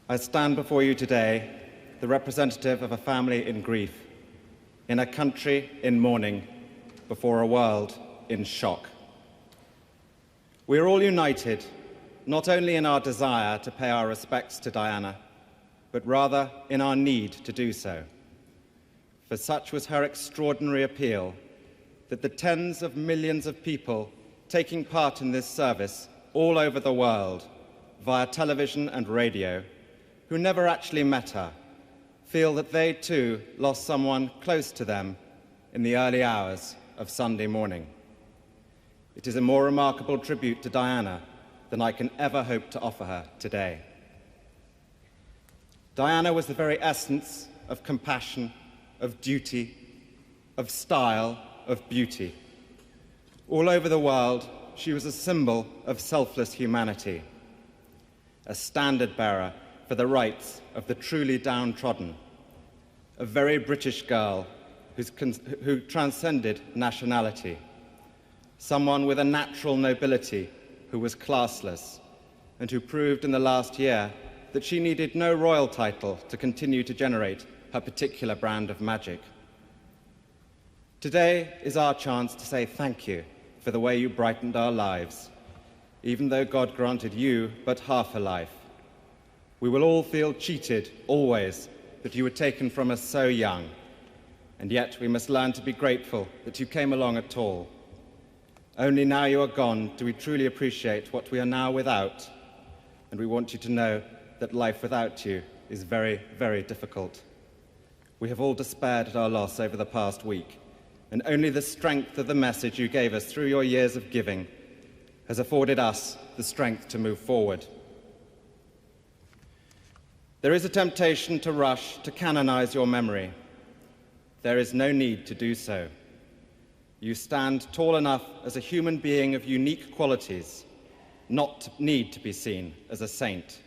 I stand before you today, the representative of a family in grief, in a country in mourning, before a world in shock. We are all united, not only in our desire to pay our respects to Diana, but rather in our need to do so. For such was her extraordinary appeal that the tens of millions of people taking part in this service all over the world, via television and radio, who never actually met her, feel that they too lost someone close to them in the early hours of Sunday morning. It is a more remarkable tribute to Diana than I can ever hope to offer her today. Diana was the very essence of compassion, of duty, of style, of beauty. All over the world, she was a symbol of selfless humanity, a standard-bearer for the rights of the truly downtrodden, a very British girl who transcended nationality, someone with a natural nobility who was classless, and who proved in the last year that she needed no royal title to continue to generate her particular brand of magic. Today is our chance to say thank you for the way you brightened our lives, even though God granted you but half a life. We will all feel cheated, always, that you were taken from us so young, and yet we must learn to be grateful that you came along at all. Only now you are gone do we truly appreciate what we are now without, and we want you to know that life without you is very, very difficult. We have all despaired at our loss over the past week, and only the strength of the message you gave us through your years of giving has afforded us the strength to move forward. There is a temptation to rush to canonize your memory. There is no need to do so. You stand tall enough as a human being of unique qualities, not to need to be seen as a saint.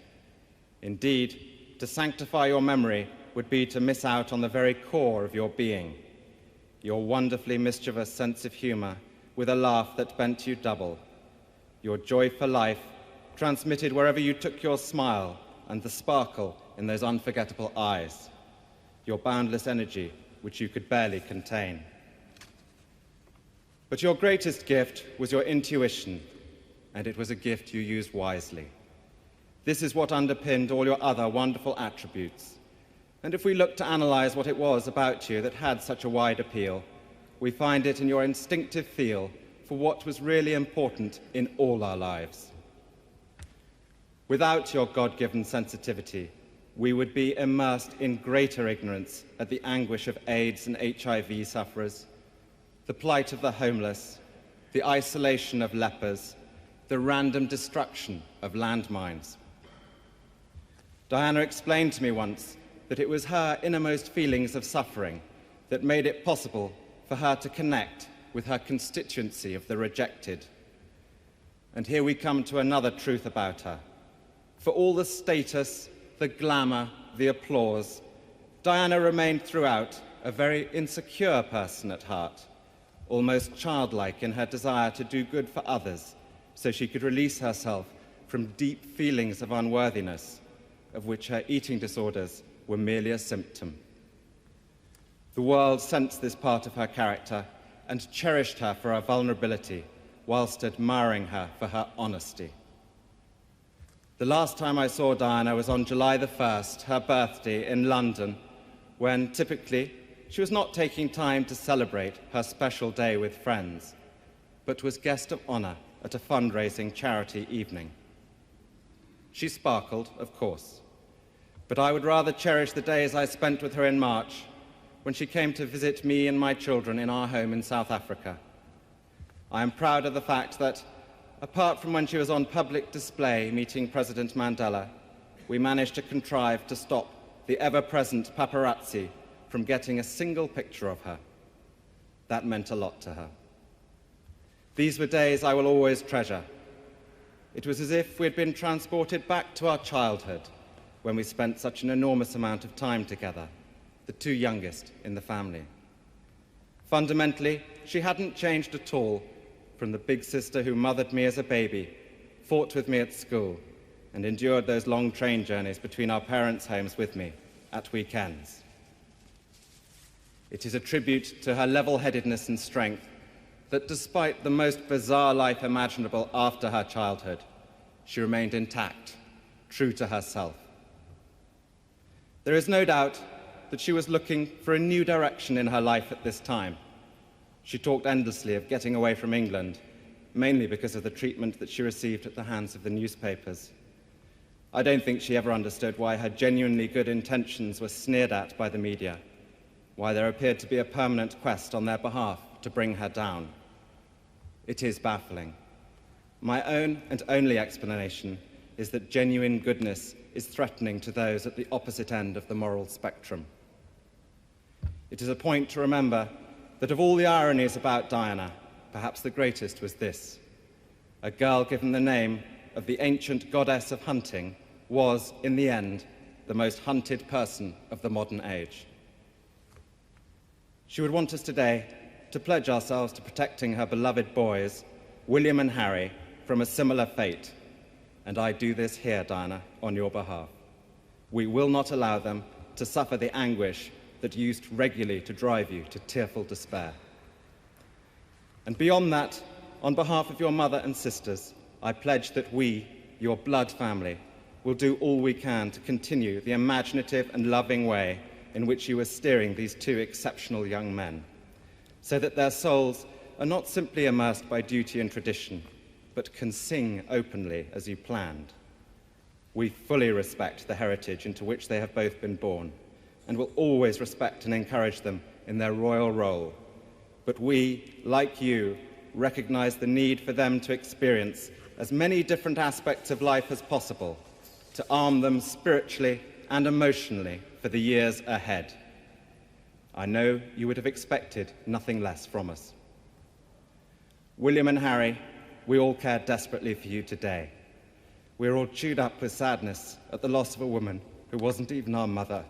Indeed, to sanctify your memory would be to miss out on the very core of your being, your wonderfully mischievous sense of humor with a laugh that bent you double, your joy for life transmitted wherever you took your smile and the sparkle in those unforgettable eyes, your boundless energy which you could barely contain. But your greatest gift was your intuition, and it was a gift you used wisely. This is what underpinned all your other wonderful attributes. And if we look to analyze what it was about you that had such a wide appeal, we find it in your instinctive feel for what was really important in all our lives. Without your God-given sensitivity, we would be immersed in greater ignorance at the anguish of AIDS and HIV sufferers, the plight of the homeless, the isolation of lepers, the random destruction of landmines. Diana explained to me once that it was her innermost feelings of suffering that made it possible for her to connect with her constituency of the rejected. And here we come to another truth about her. For all the status, the glamour, the applause, Diana remained throughout a very insecure person at heart, almost childlike in her desire to do good for others so she could release herself from deep feelings of unworthiness, of which her eating disorders were merely a symptom. The world sensed this part of her character and cherished her for her vulnerability, whilst admiring her for her honesty. The last time I saw Diana was on July the 1st, her birthday, in London, when typically she was not taking time to celebrate her special day with friends, but was guest of honor at a fundraising charity evening. She sparkled, of course, but I would rather cherish the days I spent with her in March, when she came to visit me and my children in our home in South Africa. I am proud of the fact that, apart from when she was on public display meeting President Mandela, we managed to contrive to stop the ever-present paparazzi from getting a single picture of her. That meant a lot to her. These were days I will always treasure. It was as if we had been transported back to our childhood, when we spent such an enormous amount of time together, the two youngest in the family. Fundamentally, she hadn't changed at all from the big sister who mothered me as a baby, fought with me at school, and endured those long train journeys between our parents' homes with me at weekends. It is a tribute to her level-headedness and strength that despite the most bizarre life imaginable after her childhood, she remained intact, true to herself. There is no doubt that she was looking for a new direction in her life at this time. She talked endlessly of getting away from England, mainly because of the treatment that she received at the hands of the newspapers. I don't think she ever understood why her genuinely good intentions were sneered at by the media, why there appeared to be a permanent quest on their behalf to bring her down. It is baffling. My own and only explanation is that genuine goodness is threatening to those at the opposite end of the moral spectrum. It is a point to remember that of all the ironies about Diana, perhaps the greatest was this: a girl given the name of the ancient goddess of hunting was, in the end, the most hunted person of the modern age. She would want us today to pledge ourselves to protecting her beloved boys, William and Harry, from a similar fate. And I do this here, Diana, on your behalf. We will not allow them to suffer the anguish that used regularly to drive you to tearful despair. And beyond that, on behalf of your mother and sisters, I pledge that we, your blood family, will do all we can to continue the imaginative and loving way in which you are steering these two exceptional young men, so that their souls are not simply immersed by duty and tradition, but can sing openly as you planned. We fully respect the heritage into which they have both been born, and will always respect and encourage them in their royal role. But we, like you, recognize the need for them to experience as many different aspects of life as possible, to arm them spiritually and emotionally for the years ahead. I know you would have expected nothing less from us. William and Harry, we all care desperately for you today. We're all chewed up with sadness at the loss of a woman who wasn't even our mother.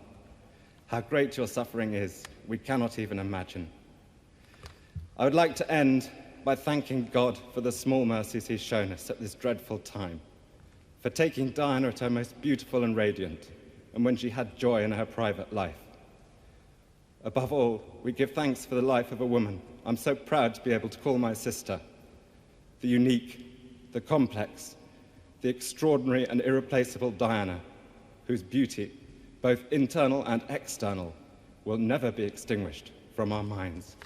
How great your suffering is, we cannot even imagine. I would like to end by thanking God for the small mercies he's shown us at this dreadful time, for taking Diana at her most beautiful and radiant, and when she had joy in her private life. Above all, we give thanks for the life of a woman I'm so proud to be able to call my sister, the unique, the complex, the extraordinary and irreplaceable Diana, whose beauty, both internal and external, will never be extinguished from our minds.